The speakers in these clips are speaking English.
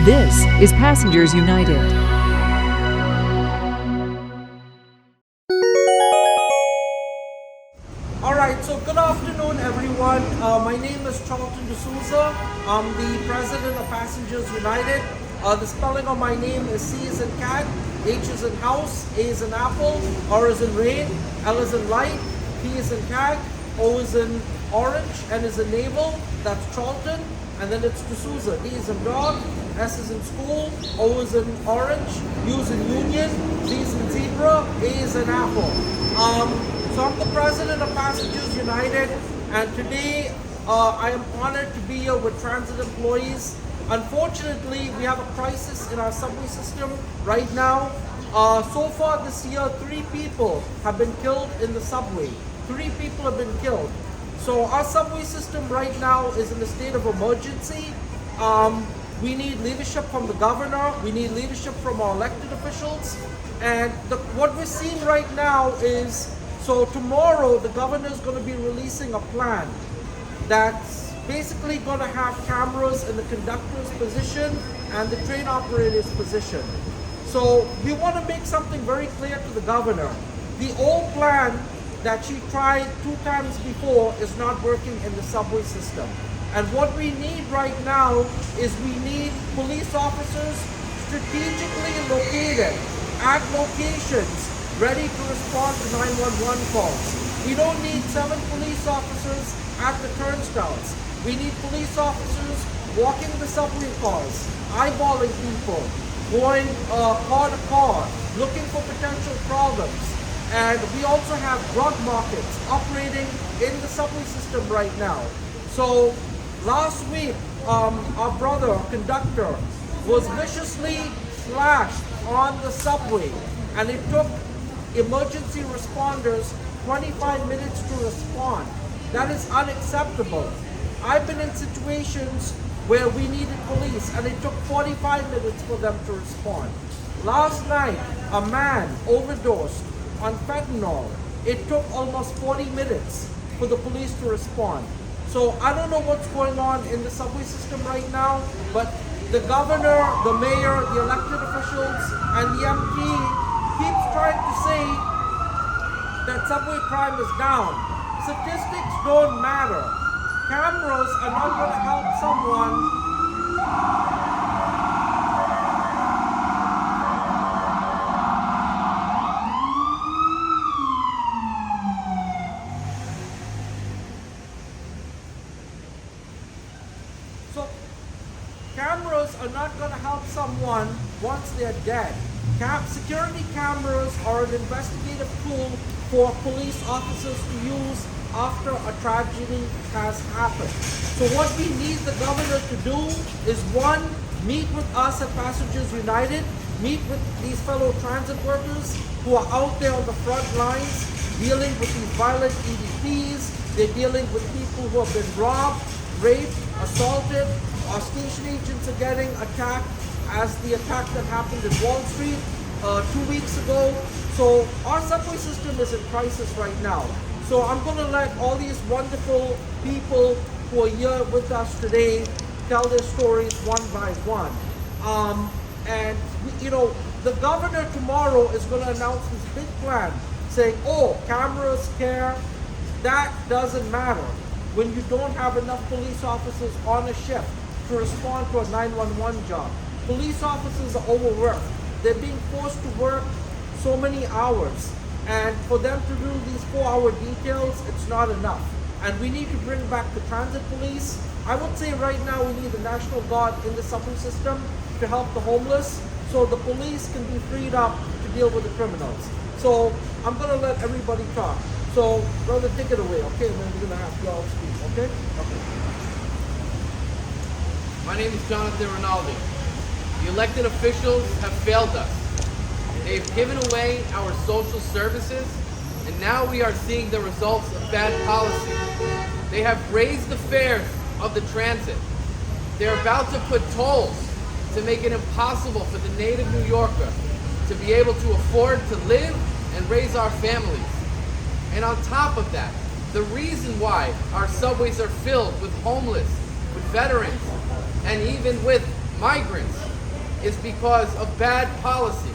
This is Passengers United. Alright, so good afternoon everyone. My name is Charlton D'Souza. I'm the president of Passengers United. The spelling of my name is C as in cat, H as in house, A as in apple, R as in rain, L as in light, P as in cat, O as in orange, N as in navel. That's Charlton. And then it's D'Souza. D as in dog, S is in school, O is in orange, U is in union, Z is in zebra, A is in apple. So I'm the president of Passengers United, and today I am honored to be here with transit employees. Unfortunately, we have a crisis in our subway system right now. So far this year, 3 people have been killed in the subway. 3 people have been killed. So our subway system right now is in a state of emergency. We need leadership from the governor. We need leadership from our elected officials. And what we're seeing right now is, so tomorrow the governor is going to be releasing a plan that's basically going to have cameras in the conductor's position and the train operator's position. So we want to make something very clear to the governor. The old plan that she tried 2 times before is not working in the subway system. And what we need right now is we need police officers strategically located at locations ready to respond to 911 calls. We don't need 7 police officers at the turnstiles. We need police officers walking the subway cars, eyeballing people, going car to car, looking for potential problems. And we also have drug markets operating in the subway system right now. So last week, our brother, conductor, was viciously slashed on the subway, and it took emergency responders 25 minutes to respond. That is unacceptable. I've been in situations where we needed police, and it took 45 minutes for them to respond. Last night, a man overdosed on fentanyl. It took almost 40 minutes for the police to respond. So I don't know what's going on in the subway system right now, but the governor, the mayor, the elected officials, and the MP keeps trying to say that subway crime is down. Statistics don't matter. Cameras are not going to help someone. So cameras are not going to help someone once they're dead. Security cameras are an investigative tool for police officers to use after a tragedy has happened. So what we need the governor to do is, 1, meet with us at Passengers United, meet with these fellow transit workers who are out there on the front lines dealing with these violent EDPs. They're dealing with people who have been robbed, raped, assaulted. Our station agents are getting attacked, as the attack that happened in Wall Street 2 weeks ago. So our subway system is in crisis right now. So I'm going to let all these wonderful people who are here with us today tell their stories one by one. And you know, the governor tomorrow is going to announce this big plan saying, oh, cameras care. That doesn't matter when you don't have enough police officers on a shift to respond to a 911 job. Police officers are overworked. They're being forced to work so many hours. And for them to do these 4-hour details, it's not enough. And we need to bring back the transit police. I would say right now we need the National Guard in the subway system to help the homeless, so the police can be freed up to deal with the criminals. So I'm going to let everybody talk. So brother, take it away, okay? And then we're going to have you all speak, okay? Okay. My name is Jonathan Rinaldi. The elected officials have failed us. They've given away our social services, and now we are seeing the results of bad policy. They have raised the fares of the transit. They're about to put tolls to make it impossible for the native New Yorker to be able to afford to live and raise our families. And on top of that, the reason why our subways are filled with homeless, with veterans, and even with migrants is because of bad policy.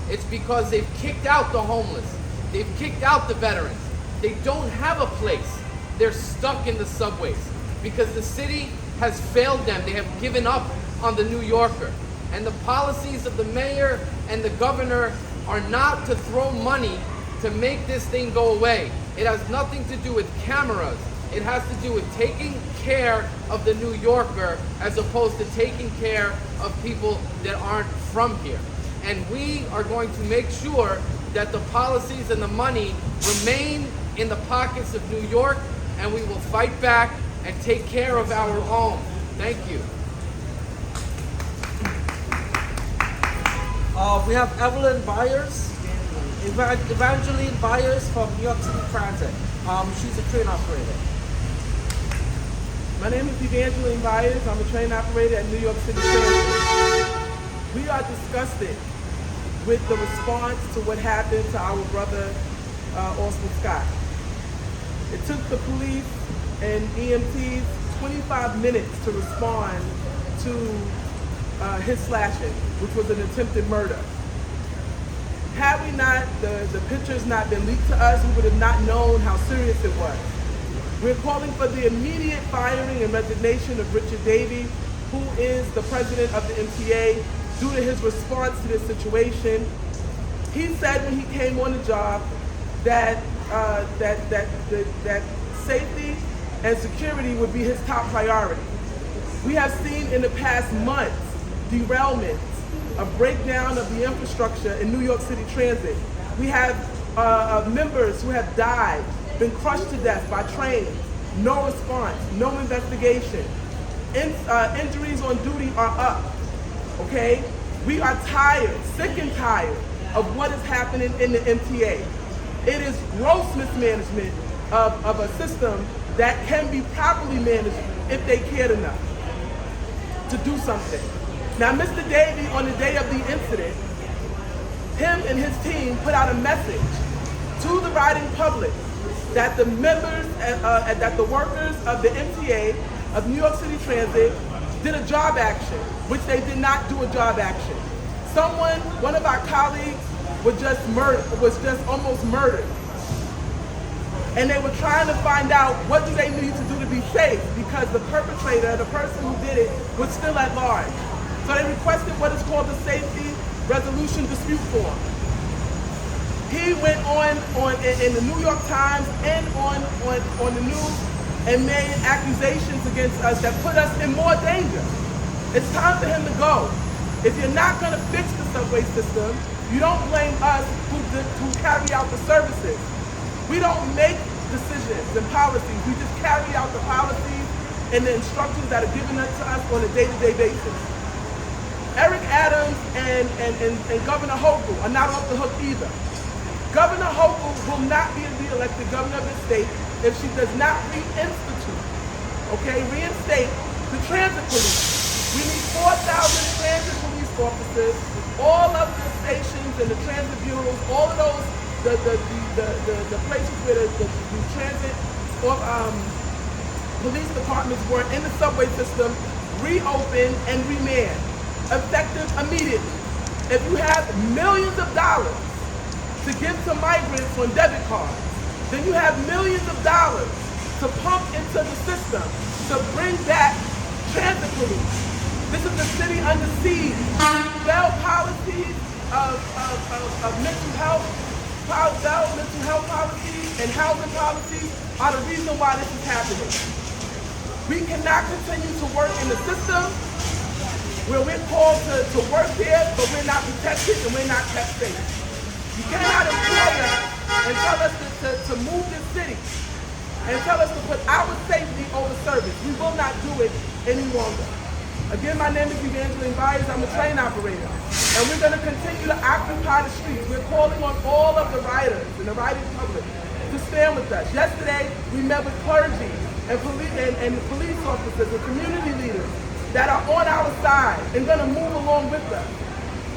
It's because they've kicked out the homeless. They've kicked out the veterans. They don't have a place. They're stuck in the subways because the city has failed them. They have given up on the New Yorker. And the policies of the mayor and the governor are not to throw money to make this thing go away. It has nothing to do with cameras. It has to do with taking care of the New Yorker as opposed to taking care of people that aren't from here. And we are going to make sure that the policies and the money remain in the pockets of New York, and we will fight back and take care of our own. Thank you. We have Evelyn Byers, Evangeline Byers from New York City Transit. She's a train operator. My name is Evangeline Byers. I'm a train operator at New York City Transit. We are disgusted with the response to what happened to our brother, Austin Scott. It took the police and EMTs 25 minutes to respond to his slashing, which was an attempted murder. Had we not, the pictures not been leaked to us, we would have not known how serious it was. We're calling for the immediate firing and resignation of Richard Davey, who is the president of the MTA, due to his response to this situation. He said when he came on the job that safety and security would be his top priority. We have seen in the past months derailments, a breakdown of the infrastructure in New York City Transit. We have members who have died, been crushed to death by trains, no response, no investigation. Injuries on duty are up, okay? We are tired, sick and tired of what is happening in the MTA. It is gross mismanagement of a system that can be properly managed if they cared enough to do something. Now, Mr. Davey, on the day of the incident, him and his team put out a message to the riding public that the members, that the workers of the MTA of New York City Transit did a job action, which they did not do a job action. One of our colleagues was just almost murdered. And they were trying to find out what do they need to do to be safe because the perpetrator, the person who did it, was still at large. So they requested what is called the Safety Resolution Dispute Form. He went on in the New York Times and on the news and made accusations against us that put us in more danger. It's time for him to go. If you're not going to fix the subway system, you don't blame us who carry out the services. We don't make decisions and policies. We just carry out the policies and the instructions that are given to us on a day-to-day basis. Eric Adams and Governor Hochul are not off the hook either. Governor Hochul will not be re-elected governor of the state if she does not reinstate the transit police. We need 4,000 transit police officers, all of the stations and the transit bureaus, all of those, the places where the transit or police departments were in the subway system, reopen and remand, effective immediately. If you have millions of dollars to give to migrants on debit cards, then you have millions of dollars to pump into the system to bring back transit police. This is the city under siege. Failed policies of mental health policies and housing policies are the reason why this is happening. We cannot continue to work in the system where we're called to work there, but we're not protected and we're not kept safe. You cannot employ us and tell us to move this city and tell us to put our safety over service. We will not do it any longer. Again, my name is Evangeline Byers. I'm a train operator. And we're going to continue to occupy the streets. We're calling on all of the riders and the riding public to stand with us. Yesterday, we met with clergy and police officers and community leaders that are on our side and going to move along with us.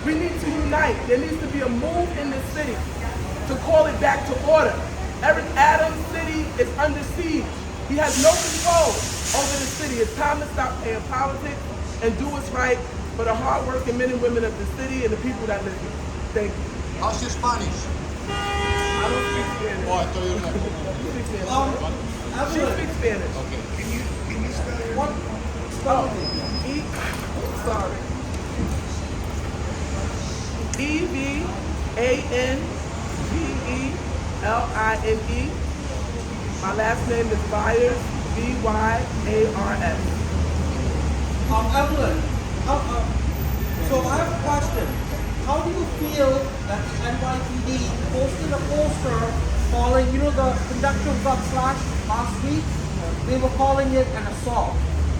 We need to unite. There needs to be a move in this city to call it back to order. Eric Adams' city is under siege. He has no control over the city. It's time to stop playing politics and do what's right for the hardworking men and women of the city and the people that live here. Thank you. How's your Spanish? I don't speak Spanish. Oh, I thought you were like, You speak Spanish. She Evelyn, speaks Spanish. okay. Can you spell your what? name? Spell Oh, it. sorry. Evangeline. My last name is Byers, Byars. Evelyn, so I have a question. How do you feel that the NYPD posted a poster calling, you know, the conductor got slashed last week? They were calling it an assault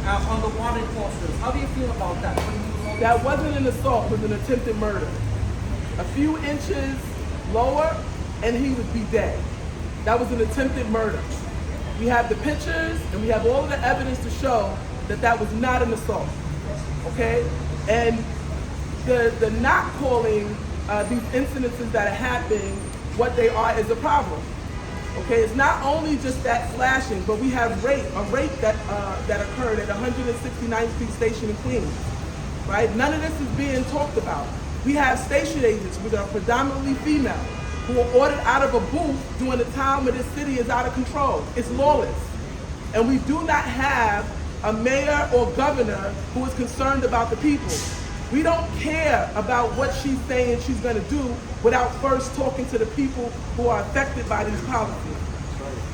on the wanted posters. How do you feel about that? That wasn't an assault, it was an attempted murder. A few inches lower, and he would be dead. That was an attempted murder. We have the pictures, and we have all of the evidence to show that that was not an assault, okay? And the not calling these incidences that are happening what they are is a problem, okay? It's not only just that slashing, but we have a rape that occurred at 169th Street Station in Queens, right? None of this is being talked about. We have station agents, which are predominantly female, who are ordered out of a booth during the time when this city is out of control. It's lawless. And we do not have a mayor or governor who is concerned about the people. We don't care about what she's saying she's gonna do without first talking to the people who are affected by these policies.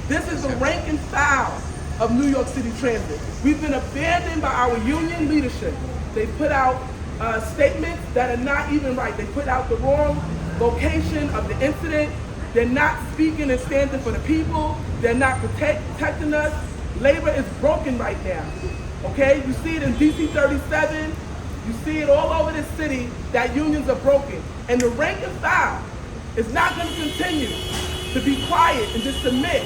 This is the rank and file of New York City Transit. We've been abandoned by our union leadership. They put out statements that are not even right. They put out the wrong location of the incident. They're not speaking and standing for the people. They're not protecting us. Labor is broken right now, okay? You see it in DC 37. You see it all over this city that unions are broken. And the rank and file is not gonna continue to be quiet and just submit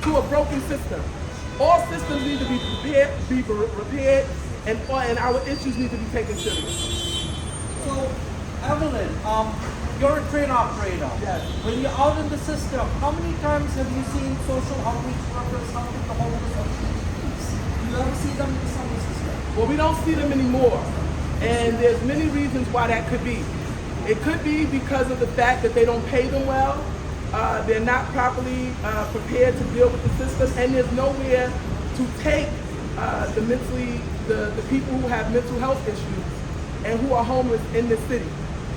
to a broken system. All systems need to be repaired, and our issues need to be taken seriously. So, Evelyn, you're a train operator. Yes. When you're out in the system, how many times have you seen social outreach workers helping the homeless or PDPs? Do you ever see them in the subway system? Well, we don't see them anymore. And there's many reasons why that could be. It could be because of the fact that they don't pay them well. They're not properly prepared to deal with the system, and there's nowhere to take the people who have mental health issues and who are homeless in this city.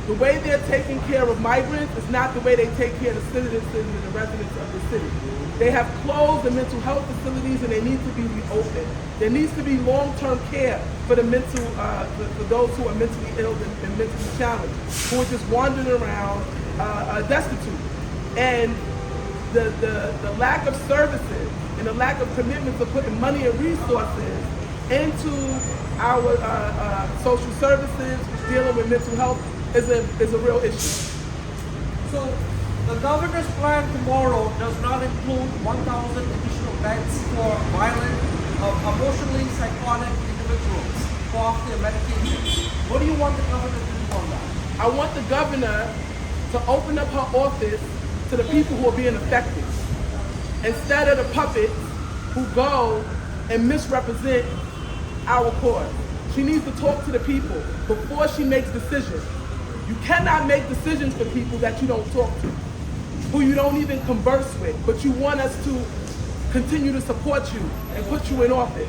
The way they're taking care of migrants is not the way they take care of the citizens and the residents of the city. They have closed the mental health facilities and they need to be reopened. There needs to be long-term care for the for those who are mentally ill and mentally challenged, who are just wandering around destitute. And the lack of services and the lack of commitment to putting money and resources into our social services dealing with mental health is a real issue. So, the governor's plan tomorrow does not include 1,000 additional beds for violent, emotionally psychotic individuals who are off their medications. What do you want the governor to do on that? I want the governor to open up her office to the people who are being affected, instead of the puppets who go and misrepresent our cause. She needs to talk to the people before she makes decisions. You cannot make decisions for people that you don't talk to, who you don't even converse with, but you want us to continue to support you and put you in office.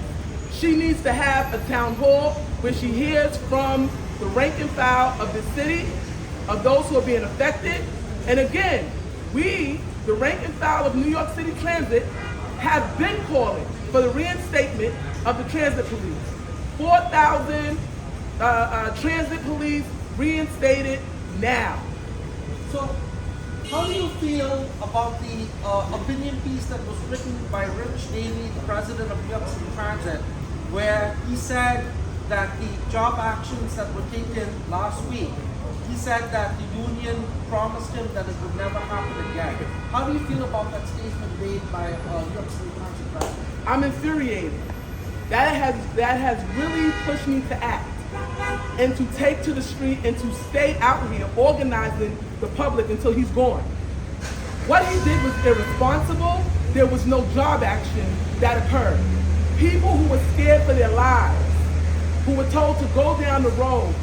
She needs to have a town hall where she hears from the rank and file of the city, of those who are being affected. And again, we, the rank and file of New York City Transit, have been calling for the reinstatement of the transit police. 4,000 transit police reinstated now. So, how do you feel about the opinion piece that was written by Rich Daley, the president of New York City Transit, where he said that the job actions that were taken last week, he said that the union promised him that it would never happen again. How do you feel about that statement made by New York City Transit president? I'm infuriated. That has really pushed me to act and to take to the street and to stay out here organizing the public until he's gone. What he did was irresponsible. There was no job action that occurred. People who were scared for their lives, who were told to go down the road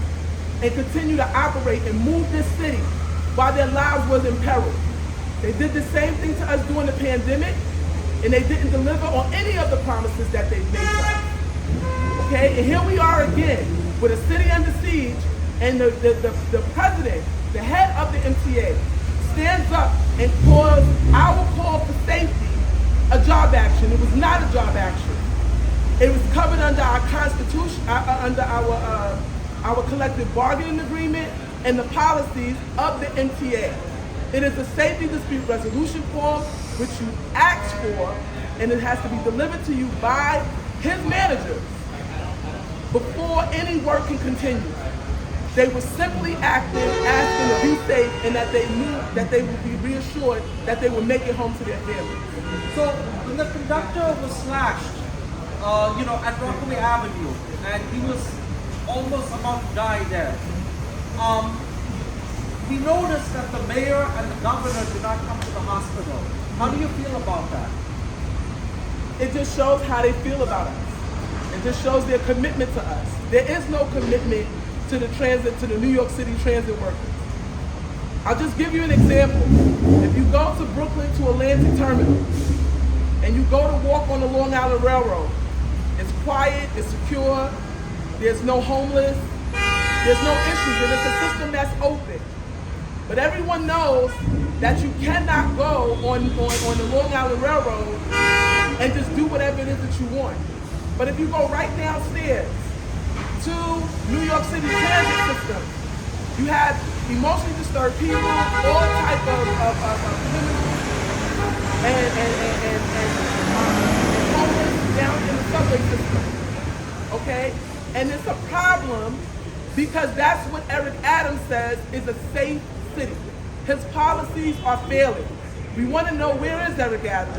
and continue to operate and move this city while their lives was in peril. They did the same thing to us during the pandemic, and they didn't deliver on any of the promises that they made to us. Okay, and here we are again with a city under siege, and the president, the head of the MTA, stands up and calls our call for safety a job action. It was not a job action. It was covered under our constitution, under our collective bargaining agreement and the policies of the MTA. It is a safety dispute resolution form which you asked for, and it has to be delivered to you by his managers before any work can continue. They were simply acting, asking to be safe, and that they knew that they would be reassured that they would make it home to their families. So when the conductor was slashed, at Rockaway Avenue, and he was almost about to die there, we noticed that the mayor and the governor did not come to the hospital. How do you feel about that? It just shows how they feel about us. It just shows their commitment to us. There is no commitment to the New York City transit workers. I'll just give you an example. If you go to Brooklyn to Atlantic Terminal and you go to walk on the Long Island Railroad, it's quiet, it's secure, there's no homeless, there's no issues, and it's a system that's open. But everyone knows that you cannot go on the Long Island Railroad and just do whatever it is that you want. But if you go right downstairs to New York City transit system, you have emotionally disturbed people, all type of criminals, and homeless down in the subway system. Okay? And it's a problem because that's what Eric Adams says is a safe city. His policies are failing. We want to know, where is Eric Adams?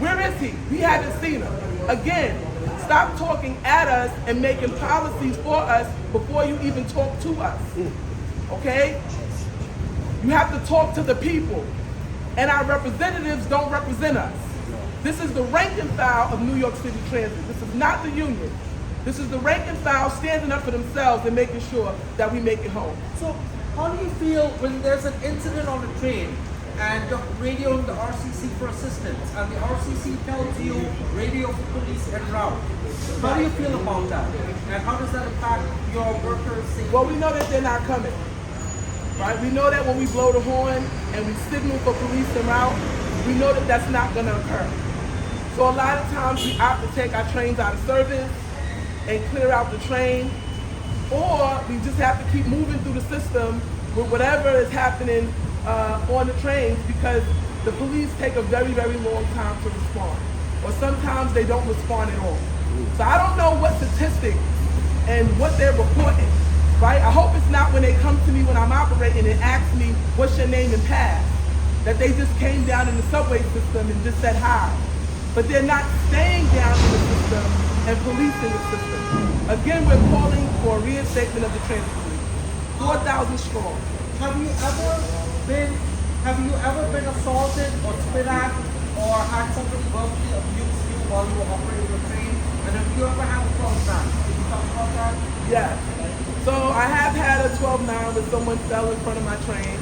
Where is he? We haven't seen him. Again, stop talking at us and making policies for us before you even talk to us. Okay? You have to talk to the people. And our representatives don't represent us. This is the rank and file of New York City Transit. This is not the union. This is the rank and file standing up for themselves and making sure that we make it home. So how do you feel when there's an incident on a train and you're radioing the RCC for assistance and the RCC tells you radio for police en route? How do you feel about that? And how does that impact your workers' safety? Well, we know that they're not coming. Right? We know that when we blow the horn and we signal for police en route, we know that that's not going to occur. So a lot of times we opt to take our trains out of service and clear out the train, or we just have to keep moving through the system with whatever is happening on the trains, because the police take a very, very long time to respond, or sometimes they don't respond at all. So I don't know what statistics and what they're reporting, right? I hope it's not when they come to me when I'm operating and ask me, what's your name and pass, that they just came down in the subway system and just said hi. But they're not staying down in the system and policing the system. Again, we're calling for a reinstatement of the transit police. 4,000 strong. Have you ever been assaulted or spit at or had somebody verbally abuse you while you were operating the train? And have you ever had a 12-9? Can you talk about that? Yes. So I have had a 12-9 where someone fell in front of my train.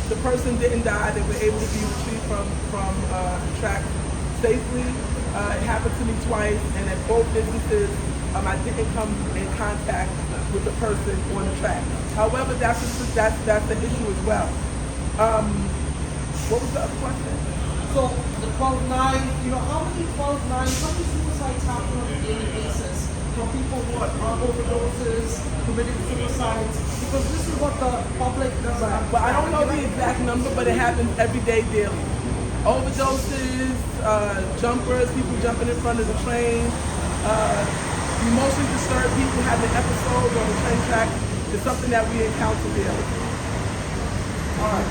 The person didn't die. They were able to be retrieved from the track safely. It happened to me twice, and at both instances, I didn't come in contact with the person on the track. However, that's the issue as well. What was the other question? So the 12-9, how many 12-9s, how many suicides happen on a daily basis from people who are drug overdoses, committing suicides? Because this is what the public doesn't understand. Well, I don't know the exact number, but it happens every day, daily. Overdoses, jumpers, people jumping in front of the train, emotionally disturbed people having episodes on the train track is something that we encounter daily. All right.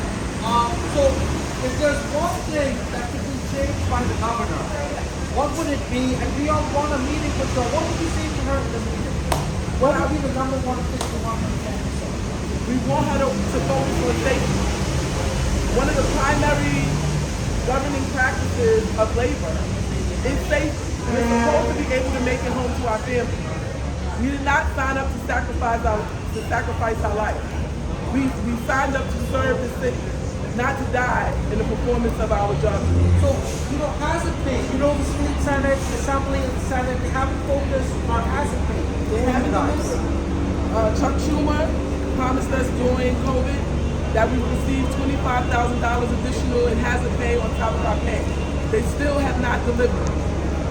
So if there's one thing that could be changed by the governor, what would it be? And we all want a meeting with her. What would you say to her in the meeting? What would be the number one thing you want her to focus on? We want her to focus on safety. One of the primary governing practices of labor is safety. We're supposed to be able to make it home to our families. We did not sign up to sacrifice our life. We signed up to serve the city, not to die in the performance of our job. So, hazard pay, the state Senate, Assembly, and the Senate, they haven't focused on hazard pay. They haven't delivered. Chuck Schumer promised us during COVID that we would receive $25,000 additional in hazard pay on top of our pay. They still have not delivered.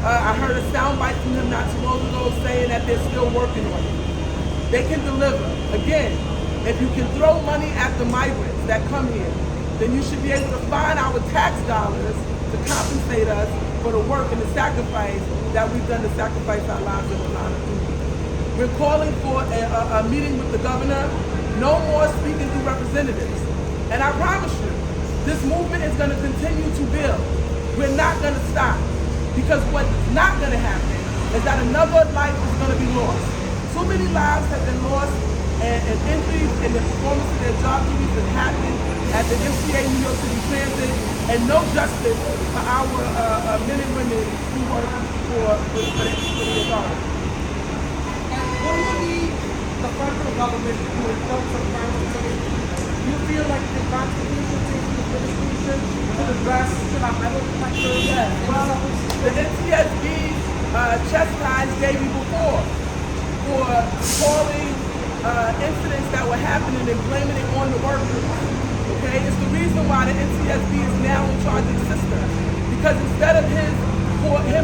I heard a soundbite from him not too long ago saying that they're still working on it. They can deliver. Again, if you can throw money at the migrants that come here, then you should be able to find our tax dollars to compensate us for the work and the sacrifice that we've done to sacrifice our lives in the line of duty. We're calling for a meeting with the governor, no more speaking through representatives. And I promise you, this movement is going to continue to build. We're not going to stop. Because what's not going to happen is that another life is going to be lost. So many lives have been lost and injuries in the performance of their job duties have happened at the MTA New York City Transit, and no justice for our men and women who work for the authority. And what do you need the federal government to do in terms of transportation? Do you feel like the Transportation Safety Administration should address our metal detectors? Yes. Well, the NTSB chastised Davey before for calling incidents that were happening and blaming it on the workers. Okay, it's the reason why the NTSB is now in charge of the system. Because instead of him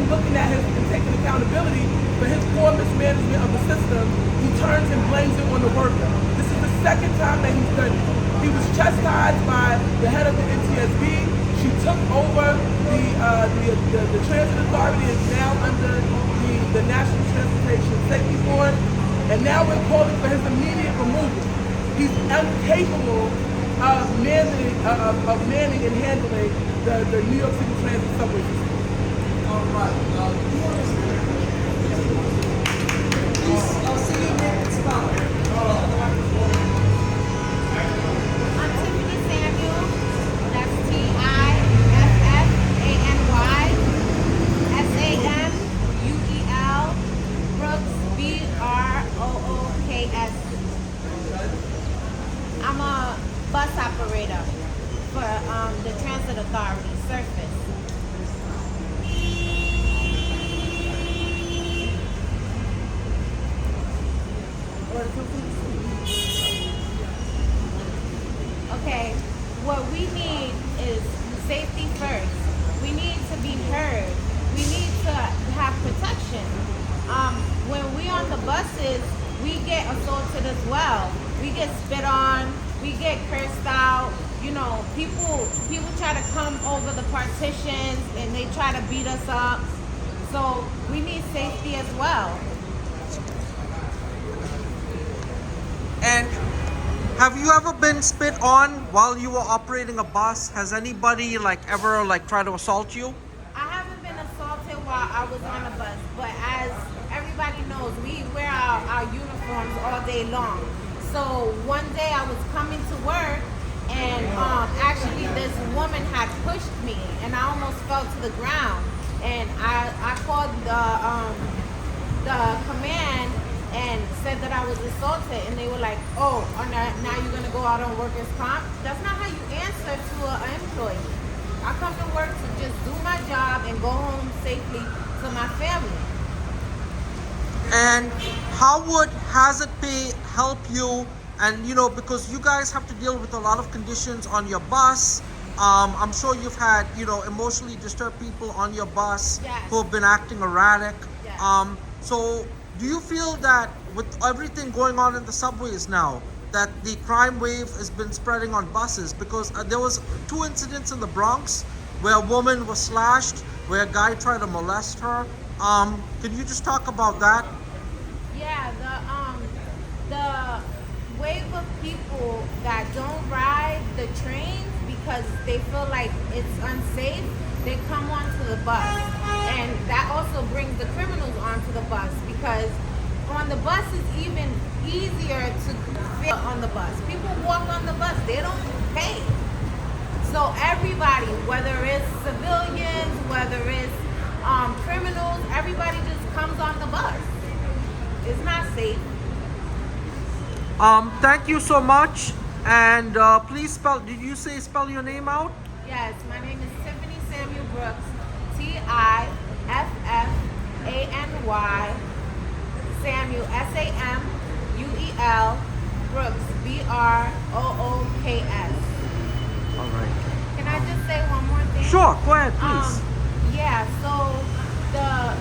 looking at his and taking accountability for his poor mismanagement of the system, he turns and blames it on the worker. This is the second time that he's done it. He was chastised by the head of the NTSB. She took over the transit authority, is now under the National Transportation Safety Board, and now we're calling for his immediate removal. He's incapable of manning and handling the New York City Transit subway system. All right. Please, say your name and spell it. I'm a bus operator for the Transit Authority, Surface. Okay, what we need is safety first. We need to be heard. We need to have protection. When we on the buses, we get assaulted as well. We get spit on, we get cursed out. People try to come over the partitions and they try to beat us up. So we need safety as well. And have you ever been spit on while you were operating a bus? Has anybody ever tried to assault you? I haven't been assaulted while I was on a bus, but as everybody knows, we wear our uniforms all day long. So one day I was coming to work and actually this woman had pushed me and I almost fell to the ground. And I called the command and said that I was assaulted, and they were like, oh, now you're gonna go out on workers' comp? That's not how you answer to an employee. I come to work to just do my job and go home safely to my family. And how would hazard pay help you? And because you guys have to deal with a lot of conditions on your bus. I'm sure you've had emotionally disturbed people on your bus. Yes. Who have been acting erratic. Yes. So do you feel that with everything going on in the subways now, that the crime wave has been spreading on buses? Because there was 2 incidents in the Bronx where a woman was slashed, where a guy tried to molest her. Can you just talk about that? Yeah, the wave of people that don't ride the trains because they feel like it's unsafe, they come onto the bus. And that also brings the criminals onto the bus, because on the bus it's even easier to fit on the bus. People walk on the bus, they don't pay. So everybody, whether it's civilians, whether it's criminals, everybody just comes on the bus. it's not safe. Thank you so much. And please spell, did you say spell your name out? Yes, my name is Tiffany Samuel Brooks. Tiffany Samuel Samuel Brooks Brooks. All right. Can I just say one more thing? Sure, go ahead, please. Yeah, so the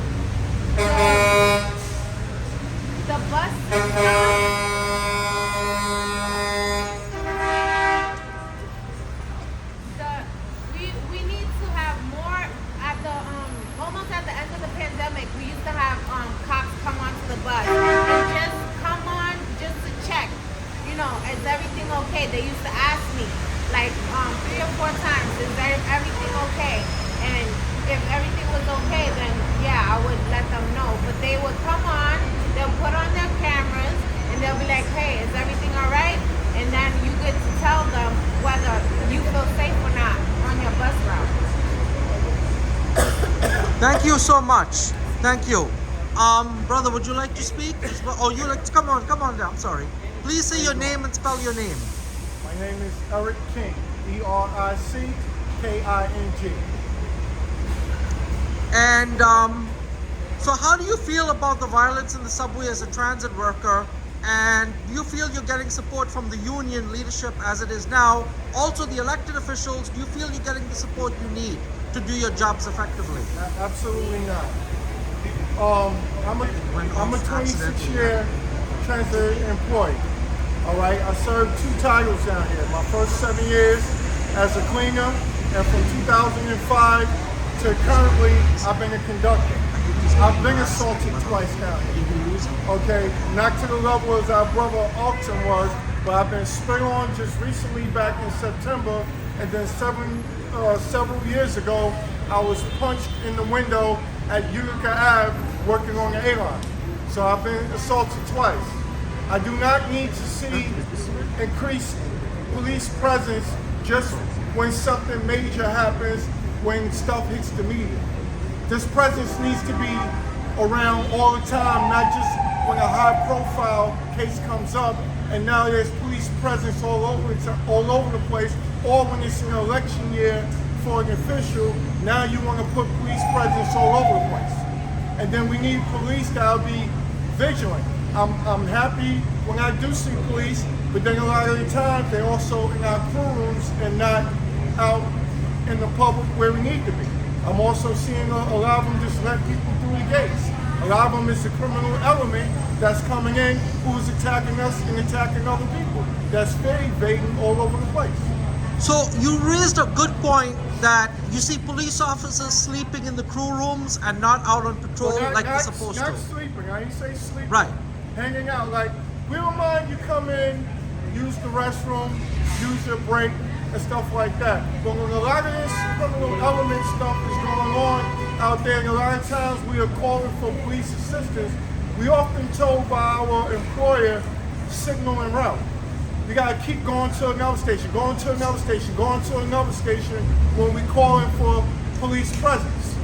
bus we need to have more at the almost at the end of the pandemic. We used to have cops come onto the bus and just come on just to check, is everything okay? They used to ask me like 3 or 4 times, is everything okay? And if everything was okay, then yeah, I would let them know. But they would come on, they'll put on their cameras, and they'll be like, hey, is everything all right? And then you get to tell them whether you feel safe or not on your bus route. Thank you so much. Thank you. Brother, would you like to speak? Oh, you like to come on down. I'm sorry. Please say your name and spell your name. My name is Eric King, ERICKING. And so how do you feel about the violence in the subway as a transit worker? And do you feel you're getting support from the union leadership as it is now? Also the elected officials, do you feel you're getting the support you need to do your jobs effectively? Absolutely not. I'm a 26-year transit employee. All right, I served 2 titles down here. My first 7 years as a cleaner, and from 2005 to currently, I've been a conductor. I've been assaulted twice down here. Okay, not to the level as our brother Alton was, but I've been spit on just recently back in September, and then several years ago, I was punched in the window at Utica Ave working on the A-line. So I've been assaulted twice. I do not need to see increased police presence just when something major happens, when stuff hits the media. This presence needs to be around all the time, not just when a high-profile case comes up and now there's police presence all over the place, or when it's an election year for an official, now you want to put police presence all over the place. And then we need police that'll be vigilant. I'm happy when I do see police, but then a lot of the time they're also in our crew rooms and not out in the public where we need to be. I'm also seeing a lot of them just let people through the gates. A lot of them is the criminal element that's coming in who's attacking us and attacking other people. That's evading all over the place. So you raised a good point that you see police officers sleeping in the crew rooms and not out on patrol like they're supposed to. Not sleeping, I didn't say sleeping. Right. Hanging out, like, we don't mind you come in, use the restroom, use your break, and stuff like that. But when a lot of this criminal element stuff is going on out there, and a lot of times we are calling for police assistance, we often told by our employer, signal en route. You gotta keep going to another station, going to another station, going to another station when we calling for police presence.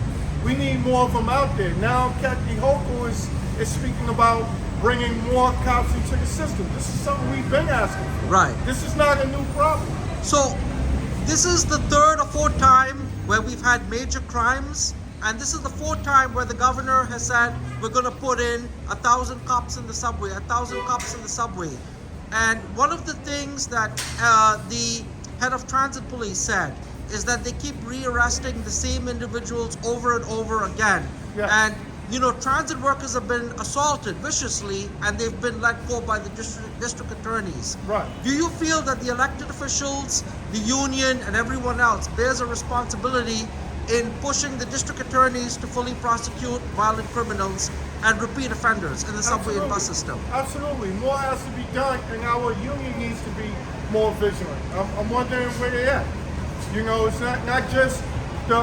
We need more of them out there. Now Captain Hochul is speaking about bringing more cops into the system. This is something we've been asking for. Right. This is not a new problem. So this is the 3rd or 4th time where we've had major crimes, and this is the 4th time where the governor has said we're going to put in 1,000 cops in the subway, 1,000 cops in the subway. And one of the things that the head of transit police said is that they keep rearresting the same individuals over and over again. Yeah. And transit workers have been assaulted viciously, and they've been let go by the district attorneys. Right. Do you feel that the elected officials, the union, and everyone else bears a responsibility in pushing the district attorneys to fully prosecute violent criminals and repeat offenders in the subway and bus system? Absolutely. More has to be done, and our union needs to be more vigilant. I'm wondering where they're at. It's not just the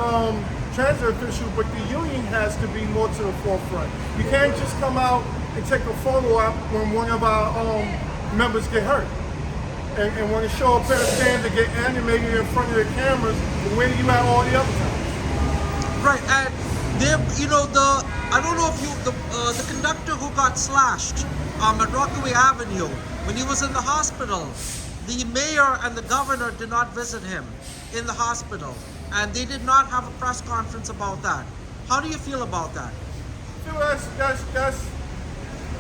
transit official, but the union has to be more to the forefront. You can't just come out and take a photo op when one of our members get hurt. And want to show up at a stand to get animated in front of the cameras, but where you at all the other times? Right, and There, you know, I don't know if you, the conductor who got slashed at Rockaway Avenue, when he was in the hospital, the mayor and the governor did not visit him in the hospital, and they did not have a press conference about that. How do you feel about that?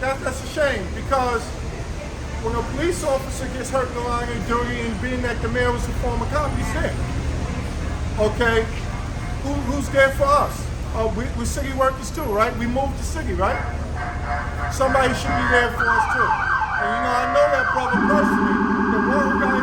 That's a shame, because when a police officer gets hurt in the line of duty, and being that the mayor was a former cop, he's there. Okay, who's there for us? We're city workers too, right? We moved the city, right? Somebody should be there for us too. And you know, I know that brother personally. The one who got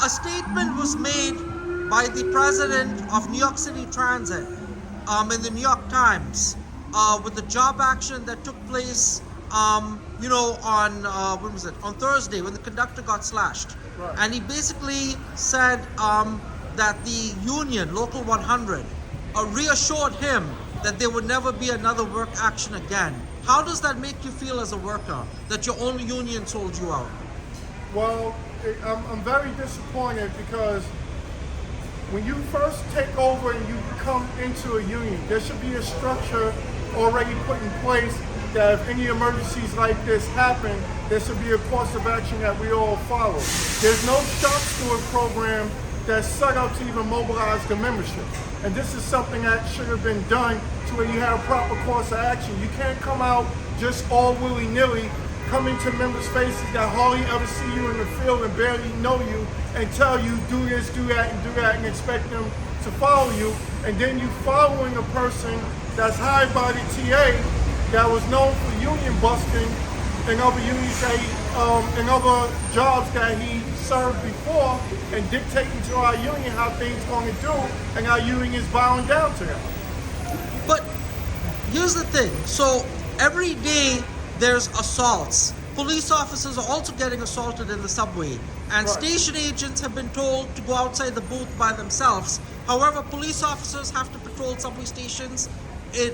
a statement was made by the president of New York City Transit in the New York Times with the job action that took place, on when was it? On Thursday, when the conductor got slashed. Right. And he basically said that the union, Local 100, reassured him that there would never be another work action again. How does that make you feel as a worker, that your own union sold you out? Well, I'm very disappointed, because when you first take over and you come into a union, there should be a structure already put in place that if any emergencies like this happen, there should be a course of action that we all follow. There's no shop steward program that's set up to even mobilize the membership. And this is something that should have been done to where you have a proper course of action. You can't come out just all willy-nilly, come into members' faces that hardly ever see you in the field and barely know you, and tell you do this, do that, and expect them to follow you. And then you following a person that's hired by the TA that was known for union busting and other unions that and other jobs that he served before, and dictating to our union how things going to do, and our union is bowing down to him. But here's the thing. So every day there's assaults. Police officers are also getting assaulted in the subway, and Right. station agents have been told to go outside the booth by themselves. However, police officers have to patrol subway stations in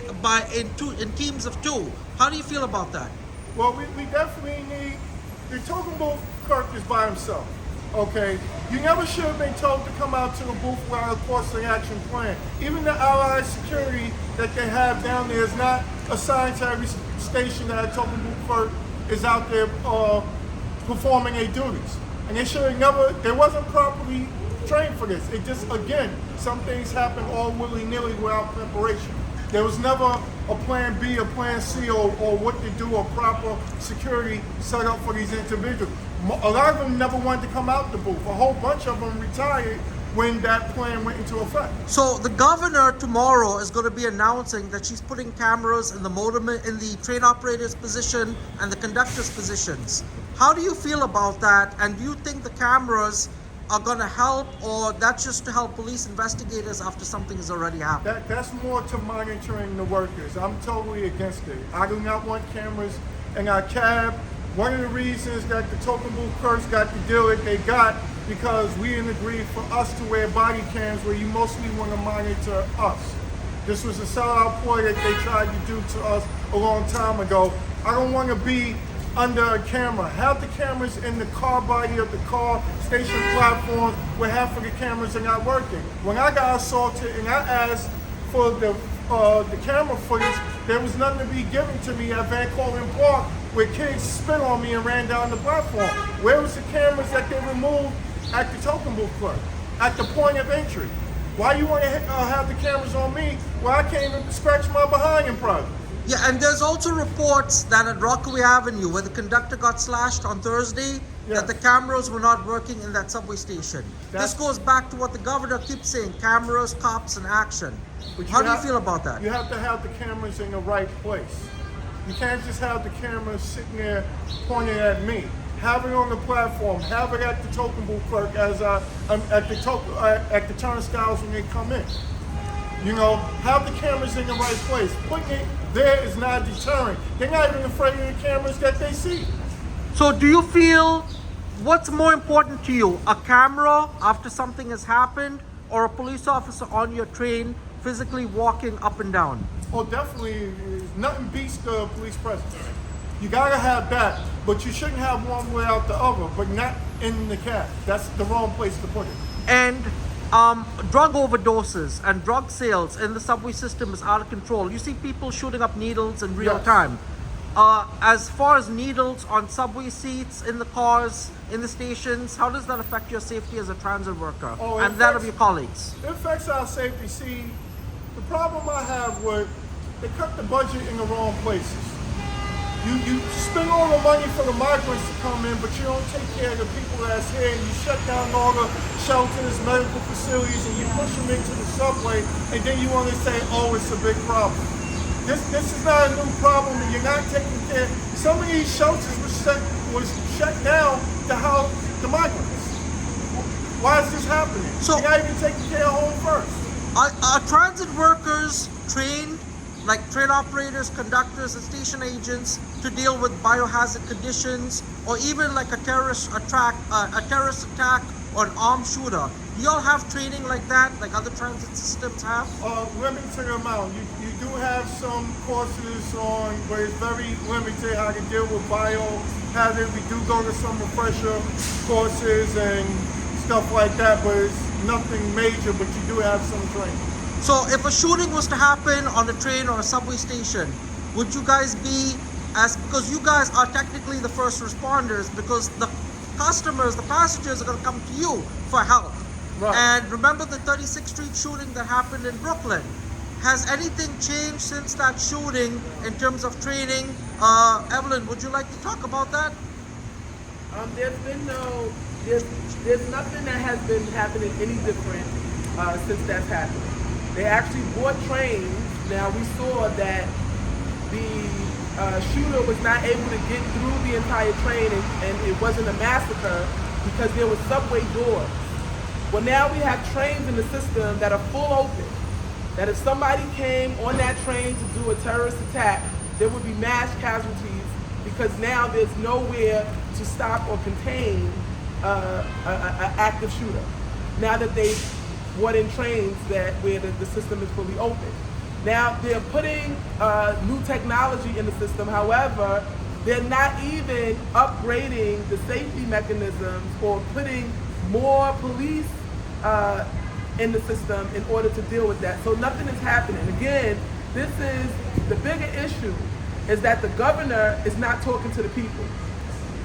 teams of two. How do you feel about that? Well, we definitely need, the token booth clerk is by himself, okay? You never should have been told to come out to the booth without a course of action plan. Even the allied security that they have down there is not assigned to every station that a token booth clerk is out there performing their duties. And they should have never, they wasn't properly trained for this. It just, again, some things happen all willy-nilly without preparation. There was never a plan B, a plan C, or what to do, or proper security set up for these individuals. A lot of them never wanted to come out the booth. A whole bunch of them retired when that plan went into effect. So the governor tomorrow is going to be announcing that she's putting cameras in the train operator's position and the conductor's positions. How do you feel about that? And do you think the cameras are going to help, or that's just to help police investigators after something has already happened? That's more to monitoring the workers. I'm totally against it. I do not want cameras in our cab. One of the reasons that the token booth clerks got the deal that they got, because we didn't agree for us to wear body cams where you mostly want to monitor us. This was a sellout ploy that they tried to do to us a long time ago. I don't want to be under a camera. Have the cameras in the car body of the car, station platforms, where half of the cameras are not working. When I got assaulted and I asked for the camera footage, there was none to be given to me at Van Cortlandt Park, where kids spit on me and ran down the platform. Where was the cameras that they removed at the token booth clerk, at the point of entry. Why you want to have the cameras on me where I can't even scratch my behind in private? Yeah, and there's also reports that at Rockaway Avenue, where the conductor got slashed on Thursday, Yeah. that the cameras were not working in that subway station. That's- This goes back to what the governor keeps saying, cameras, cops, and action. But How do you have- feel about that? You have to have the cameras in the right place. You can't just have the cameras sitting there pointing at me. Have it on the platform. Have it at the token booth clerk at the turnstiles when they come in. You know, have the cameras in the right place. Putting it there is not deterrent. They're not even afraid of the cameras that they see. So do you feel, what's more important to you, a camera after something has happened, or a police officer on your train physically walking up and down? Oh, definitely, nothing beats the police presence. You gotta have that, but you shouldn't have one without the other, but not in the cab. That's the wrong place to put it. And drug overdoses and drug sales in the subway system is out of control. You see people shooting up needles in real Yes. time. As far as needles on subway seats, in the cars, in the stations, how does that affect your safety as a transit worker Oh, it and that of affects- your colleagues? It affects our safety. See, the problem I have with, they cut the budget in the wrong places. You spend all the money for the migrants to come in, but you don't take care of the people that's here. You shut down all the shelters, medical facilities, and you push them into the subway, and then you want to say, oh, it's a big problem. This is not a new problem, and you're not taking care. Some of these shelters was shut down to house the migrants. Why is this happening? So- You're not even taking care of home first. Are transit workers trained, like train operators, conductors, and station agents, to deal with biohazard conditions, or even like a terrorist attack or an armed shooter? Do y'all have training like that, like other transit systems have? Limited amount. You do have some courses on, but it's very limited how to deal with biohazard. We do go to some refresher courses and stuff like that, but it's nothing major, but you do have some training. So if a shooting was to happen on a train or a subway station, would you guys be, because you guys are technically the first responders, because the customers, the passengers are going to come to you for help. Right. And remember the 36th Street shooting that happened in Brooklyn? Has anything changed since that shooting in terms of training? Evelyn, would you like to talk about that? There's been there's nothing that has been happening any different since that's happened. They actually bought trains. Now we saw that the shooter was not able to get through the entire train, and it wasn't a massacre because there were subway doors. Well, now we have trains in the system that are full open, that if somebody came on that train to do a terrorist attack, there would be mass casualties because now there's nowhere to stop or contain an active shooter. Now that they've brought in trains where the system is fully open. Now they're putting new technology in the system. However, they're not even upgrading the safety mechanisms or putting more police in the system in order to deal with that. So nothing is happening. Again, this is the bigger issue, is that the governor is not talking to the people.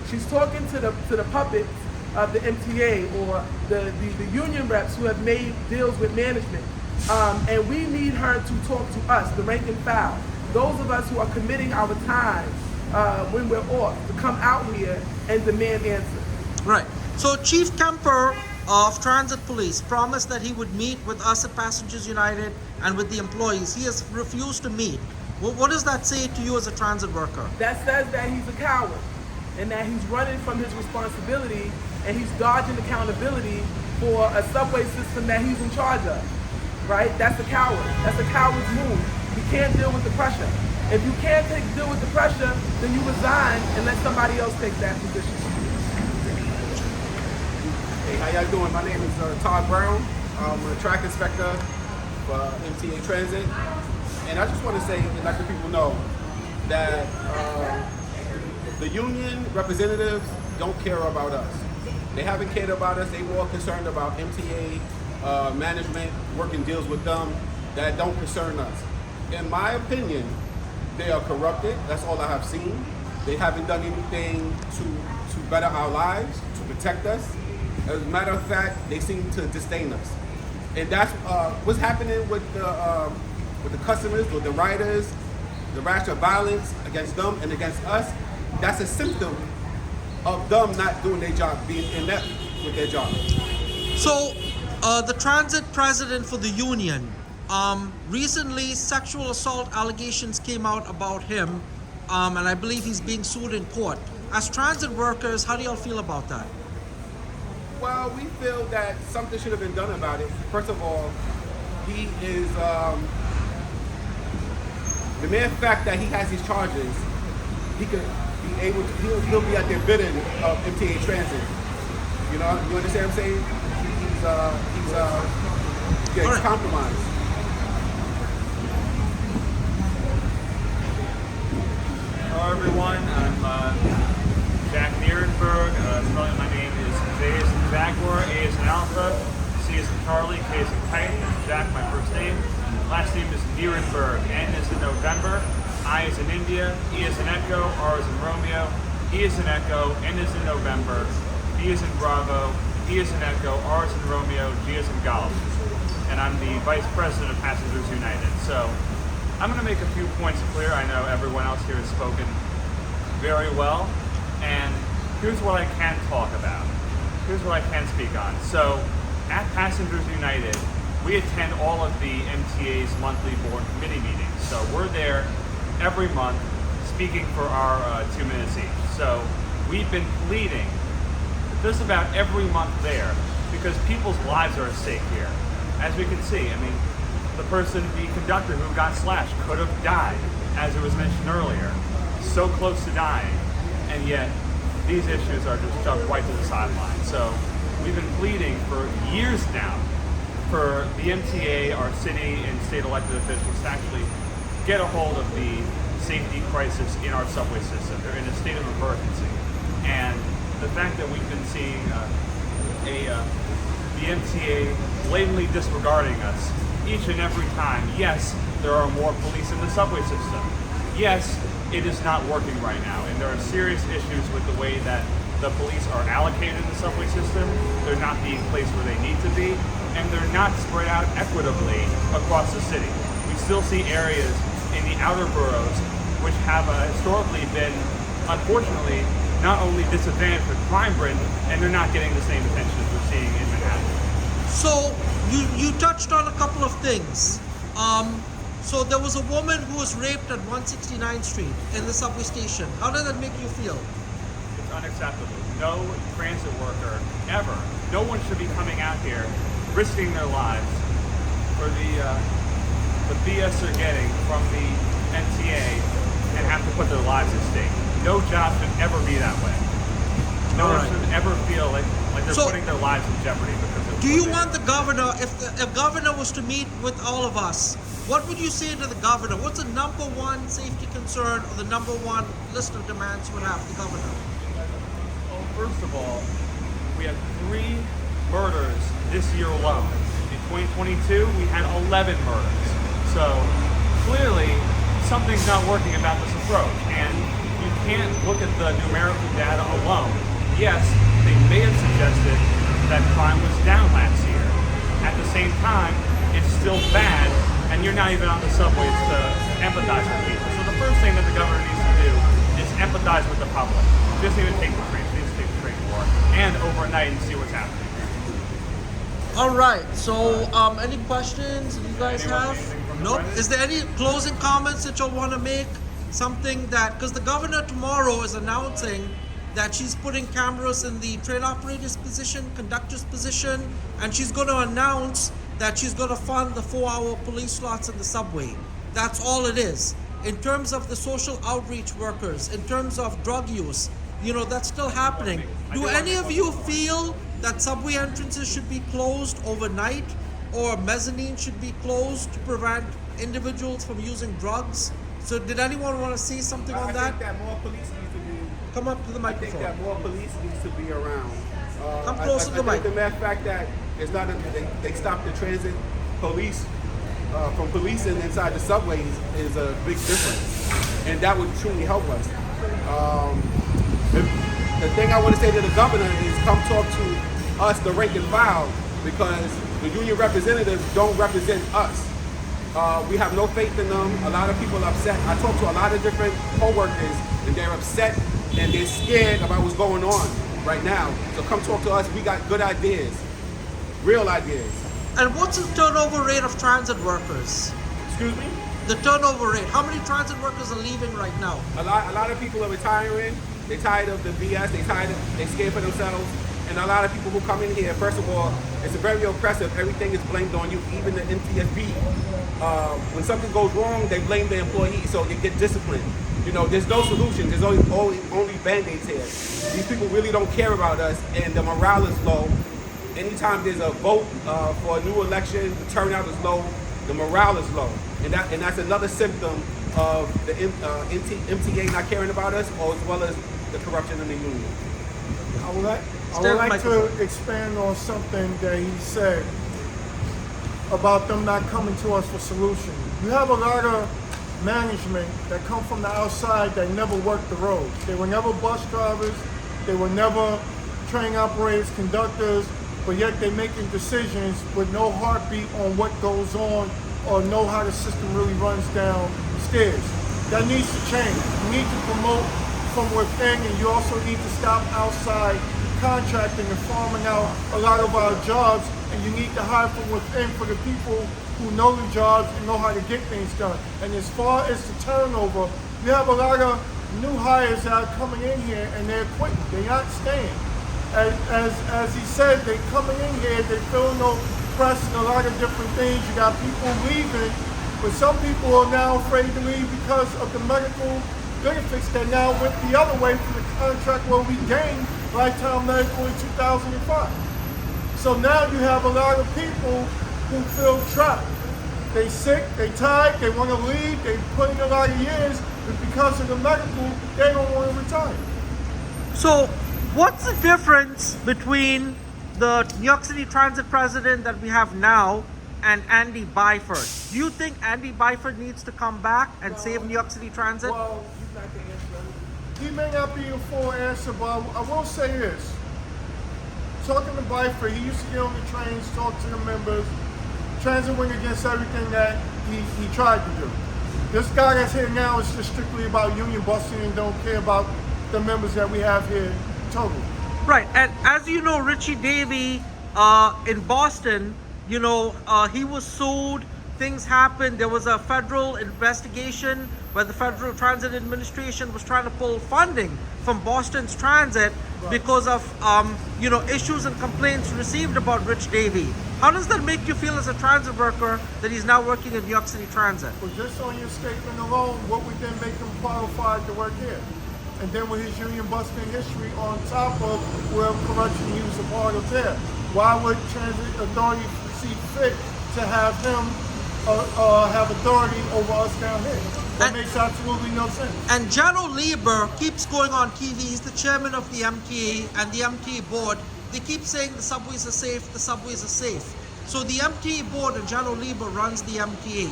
She's talking to the puppets of the MTA or the union reps who have made deals with management. And we need her to talk to us, the rank and file, those of us who are committing our time when we're off, to come out here and demand answers. Right. So Chief Kemper of Transit Police promised that he would meet with us at Passengers United and with the employees. He has refused to meet. What does that say to you as a transit worker? That says that he's a coward and that he's running from his responsibility and he's dodging accountability for a subway system that he's in charge of, right? That's a coward. That's a coward's move. He can't deal with the pressure. If you can't deal with the pressure, then you resign and let somebody else take that position. Hey, how y'all doing? My name is Todd Brown. I'm a track inspector for MTA Transit. And I just want to say, and let the people know, that the union representatives don't care about us. They haven't cared about us. They more concerned about MTA management, working deals with them that don't concern us. In my opinion, they are corrupted. That's all I have seen. They haven't done anything to better our lives, to protect us. As a matter of fact, they seem to disdain us. And that's what's happening with the customers, with the riders, the rash of violence against them and against us. That's a symptom of them not doing their job, being inept with their job. So, the transit president for the union, recently sexual assault allegations came out about him, and I believe he's being sued in court. As transit workers, how do y'all feel about that? Well, we feel that something should have been done about it. First of all, he is the mere fact that he has these charges, he could be able to, he'll be at the bidding of MTA Transit. You know, you understand what I'm saying? He's getting compromised. Hello everyone, I'm Jack Nierenberg. Spelling my name is J as in Jaguar, A as in Alpha, C as in Charlie, K as in Kite. Jack, my first name. Last name is Nierenberg. N is in November, I is in India, E is in Echo, R is in Romeo, E is in Echo, N is in November, B is in Bravo, E is in Echo, R is in Romeo, G is in Golf. And I'm the Vice President of Passengers United. So I'm going to make a few points clear. I know everyone else here has spoken very well. And here's what I can talk about. Here's what I can speak on. So at Passengers United, we attend all of the MTA's monthly board committee meetings. So we're there every month speaking for our 2 minutes each. So we've been pleading just about every month there because people's lives are at stake here. As we can see, I mean, the conductor who got slashed could have died, as it was mentioned earlier. So close to dying. And yet, these issues are just shoved right to the sideline. So we've been pleading for years now for the MTA, our city and state elected officials to actually get a hold of the safety crisis in our subway system. They're in a state of emergency. And the fact that we've been seeing the MTA blatantly disregarding us each and every time. Yes, there are more police in the subway system. Yes, it is not working right now, and there are serious issues with the way that the police are allocated in the subway system. They're not being placed where they need to be, and they're not spread out equitably across the city. We still see areas in the outer boroughs which have historically been, unfortunately, not only disadvantaged with crime ridden, and they're not getting the same attention as we're seeing in Manhattan. So you touched on a couple of things. So there was a woman who was raped at 169th Street in the subway station. How did that make you feel? It's unacceptable. No transit worker ever, no one should be coming out here risking their lives for the BS they're getting from the MTA and have to put their lives at stake. No job should ever be that way. No one should ever feel like they're putting their lives in jeopardy because of. Do you want the governor, if the governor was to meet with all of us, what would you say to the governor? What's the number one safety concern or the number one list of demands you would have the governor? Well, first of all, we had 3 murders this year alone. In 2022, we had 11 murders. So clearly, something's not working about this approach. And you can't look at the numerical data alone. Yes, they may have suggested that crime was down last year. At the same time, it's still bad, and you're not even on the subways to empathize with people. So the first thing that the governor needs to do is empathize with the public. Just need to take the train, needs to take the train to work, and overnight and see what's happening. All right. So, any questions you guys have? Nope. Is there any closing comments that you'll want to make? Something that, because the governor tomorrow is announcing that she's putting cameras in the train operator's position, conductor's position, and she's going to announce that she's going to fund the 4-hour police slots in the subway. That's all it is. In terms of the social outreach workers, in terms of drug use, that's still happening. Do any of you feel that subway entrances should be closed overnight, or mezzanine should be closed to prevent individuals from using drugs? So did anyone want to say something on that? I think that more police needs to be. Come up to the microphone. I think that more police needs to be around. Come close to the mic. The mere fact that it's not they stopped the transit police from policing inside the subways is a big difference, and that would truly help us. The thing I want to say to the governor is come talk to us, the rank and file, because the union representatives don't represent us. We have no faith in them. A lot of people are upset. I talk to a lot of different co-workers, and they're upset and they're scared about what's going on right now. So come talk to us. We got good ideas, real ideas. And what's the turnover rate of transit workers? Excuse me? The turnover rate. How many transit workers are leaving right now? A lot of people are retiring. They're tired of the BS. They're scared for themselves. And a lot of people who come in here, first of all, it's very oppressive. Everything is blamed on you, even the NTSB. When something goes wrong, they blame the employee, so they get disciplined. You know, there's no solution. There's only Band-Aids here. These people really don't care about us, and the morale is low. Anytime there's a vote for a new election, the turnout is low, the morale is low. And that's another symptom of the MTA not caring about us, as well as the corruption in the union. I would like to expand on something that he said about them not coming to us for solutions. You have a lot of management that come from the outside that never worked the roads. They were never bus drivers, they were never train operators, conductors, but yet they're making decisions with no heartbeat on what goes on or know how the system really runs downstairs. That needs to change. You need to promote from within, and you also need to stop outside contracting and farming out a lot of our jobs, and you need to hire from within for the people who know the jobs and know how to get things done. And as far as the turnover, you have a lot of new hires that are coming in here and they're quitting. They're not staying. As he said, they're coming in here, they're feeling no press and a lot of different things. You got people leaving, but some people are now afraid to leave because of the medical benefits that now went the other way from the contract where we gained lifetime medical in 2005. So now you have a lot of people who feel trapped. They sick, they tired, they want to leave, they put in a lot of years, but because of the medical, they don't want to retire. So, what's the difference between the New York City Transit president that we have now and Andy Byford? Do you think Andy Byford needs to come back and save New York City Transit? Well, he may not be a full answer, but I will say this. Talking to Byford, he used to get on the trains, talk to the members. Transit went against everything that he tried to do. This guy that's here now is just strictly about union busting and don't care about the members that we have here total. Right, and as you know, Richie Davey in Boston, you know, he was sued, things happened, there was a federal investigation where the Federal Transit Administration was trying to pull funding from Boston's transit because of, you know, issues and complaints received about Rich Davey. How does that make you feel as a transit worker that he's now working in New York City Transit? Well, just on your statement alone, what would then make him qualified to work here? And then with his union busting history on top of where corruption he was a part of there, why would Transit Authority see fit to have him have authority over us down here? That makes absolutely no sense. And Jano Lieber keeps going on TV. He's the chairman of the MTA and the MTA board. They keep saying the subways are safe, the subways are safe. So the MTA board and Jano Lieber runs the MTA.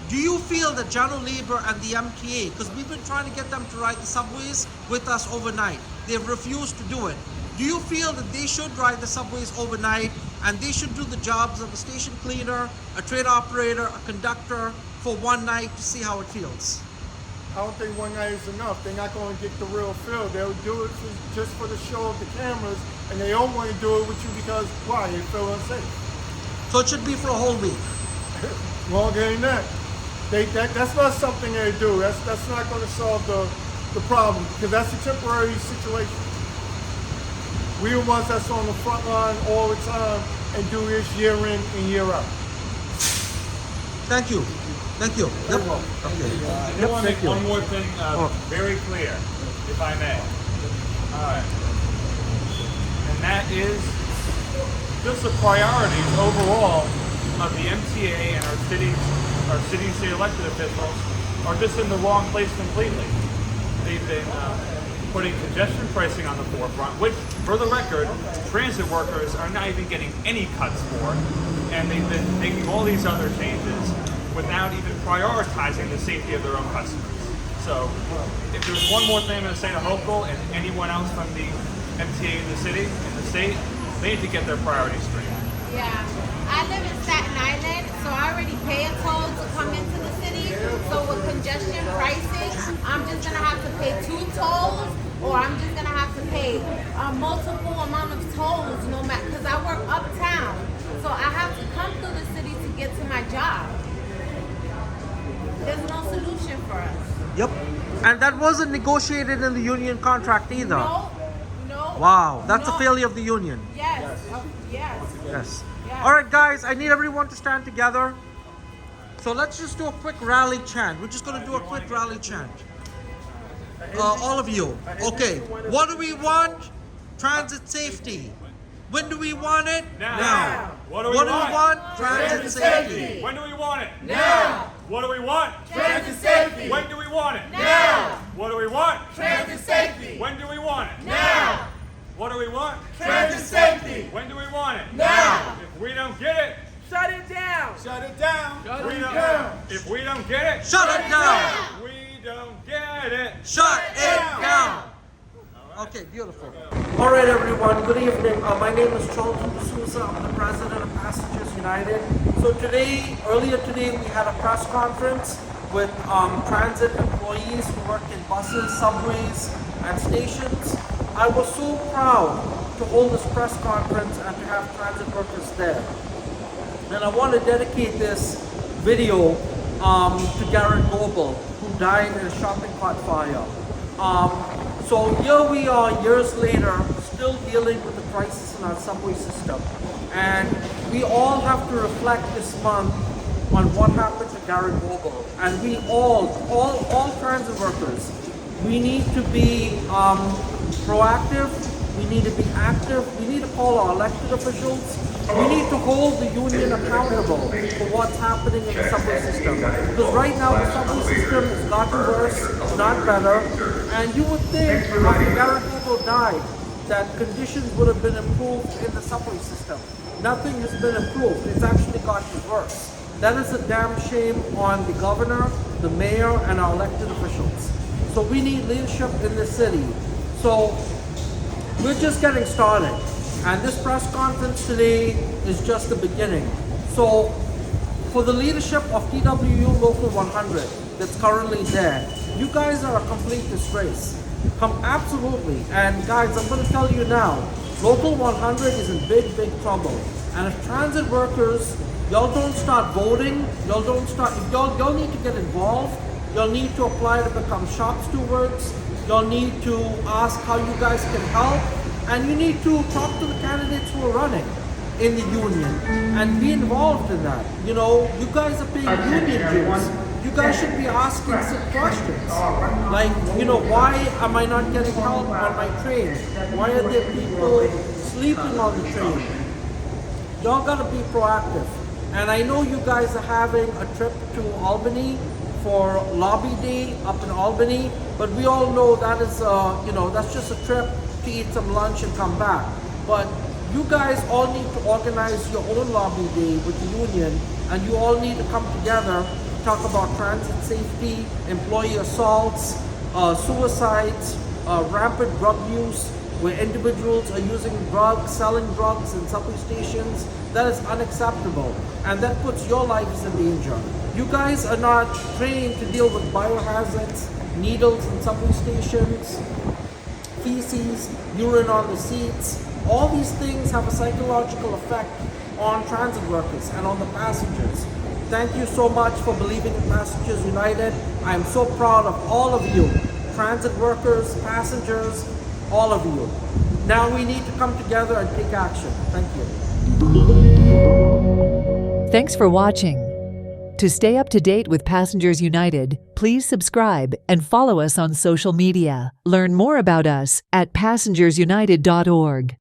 Do you feel that Jano Lieber and the MTA, because we've been trying to get them to ride the subways with us overnight, they've refused to do it. Do you feel that they should ride the subways overnight and they should do the jobs of a station cleaner, a train operator, a conductor for one night to see how it feels? I don't think one night is enough. They're not going to get the real feel. They'll do it just for the show of the cameras, and they don't want to do it with you because, why? They feel unsafe. So it should be for a whole week? Longer than that. That's not something they do. That's not going to solve the problem, because that's a temporary situation. We are the ones that's on the front line all the time and do this year in and year out. Thank you. Thank you. Yep. I do want to make one more thing very clear, if I may. All right. And that is just the priorities overall of the MTA and our city state elected officials are just in the wrong place completely. They've been putting congestion pricing on the forefront, which, for the record, transit workers are not even getting any cuts for, and they've been making all these other changes without even prioritizing the safety of their own customers. So, if there's one more thing I'm going to say to Hochul and anyone else from the MTA in the city, in the state, They need to get their priorities straight. Yeah. I live in Staten Island, so I already pay a toll to come into the city. So with congestion pricing, I'm just gonna have to pay 2 tolls, or I'm just gonna have to pay a multiple amount of tolls, no matter, because I work uptown. So I have to come through the city to get to my job. There's no solution for us. Yep. And that wasn't negotiated in the union contract either. No, no. Wow, that's no. a failure of the union. Yes, yes. Yes. Yeah. All right, guys, I need everyone to stand together. So let's just do a quick rally chant. We're just going to do a quick rally chant. All of you. Okay. What do we want? Transit safety. When do we want it? Now. What do we want? Transit safety. When do we want it? Now. What do we want? Transit safety. When do we want it? Now. What do we want? Transit safety. When do we want it? Now. What do we want? Transit safety. When do we want it? Now. If we don't get it, Shut it down. Shut it down. if we don't get it, Shut it down. we don't get it. Shut it down. Okay, beautiful. All right, everyone. Good evening. My name is Charlton D'Souza. I'm the president of Passengers United. So earlier today, we had a press conference with transit employees who work in buses, subways, and stations. I was so proud to hold this press conference and to have transit workers there. And I want to dedicate this video to Garrett Goble, who died in a shopping cart fire. So here we are years later, still dealing with the crisis in our subway system. And we all have to reflect this month on what happened to Garrett Goble. And we all transit workers, we need to be proactive, we need to be active, we need to call our elected officials, we need to hold the union accountable for what's happening in the subway system. Because right now the subway system has gotten worse, not better. And you would think after Garrett Goble died that conditions would have been improved in the subway system. Nothing has been improved. It's actually gotten worse. That is a damn shame on the governor, the mayor, and our elected officials. So we need leadership in the city. So we're just getting started. And this press conference today is just the beginning. So for the leadership of TWU Local 100 that's currently there, you guys are a complete disgrace. Absolutely. And guys, I'm going to tell you now, Local 100 is in big, big trouble. And if transit workers, y'all don't start voting, y'all need to get involved, y'all need to apply to become shop stewards, y'all need to ask how you guys can help, and you need to talk to the candidates who are running in the union and be involved in that. You know, you guys are paying union dues. You guys should be asking some questions. Like, you know, why am I not getting help on my train? Why are there people sleeping on the train? Y'all gotta be proactive. And I know you guys are having a trip to Albany for Lobby Day up in Albany, but we all know that is, you know, that's just a trip to eat some lunch and come back. But you guys all need to organize your own Lobby Day with the union, and you all need to come together to talk about transit safety, employee assaults, suicides, rampant drug use, where individuals are using drugs, selling drugs in subway stations. That is unacceptable, and that puts your lives in danger. You guys are not trained to deal with biohazards, needles in subway stations, feces, urine on the seats. All these things have a psychological effect on transit workers and on the passengers. Thank you so much for believing in Passengers United. I am so proud of all of you, transit workers, passengers, all of you. Now we need to come together and take action. Thank you. Thanks for watching. To stay up to date with Passengers United, please subscribe and follow us on social media. Learn more about us at passengersunited.org.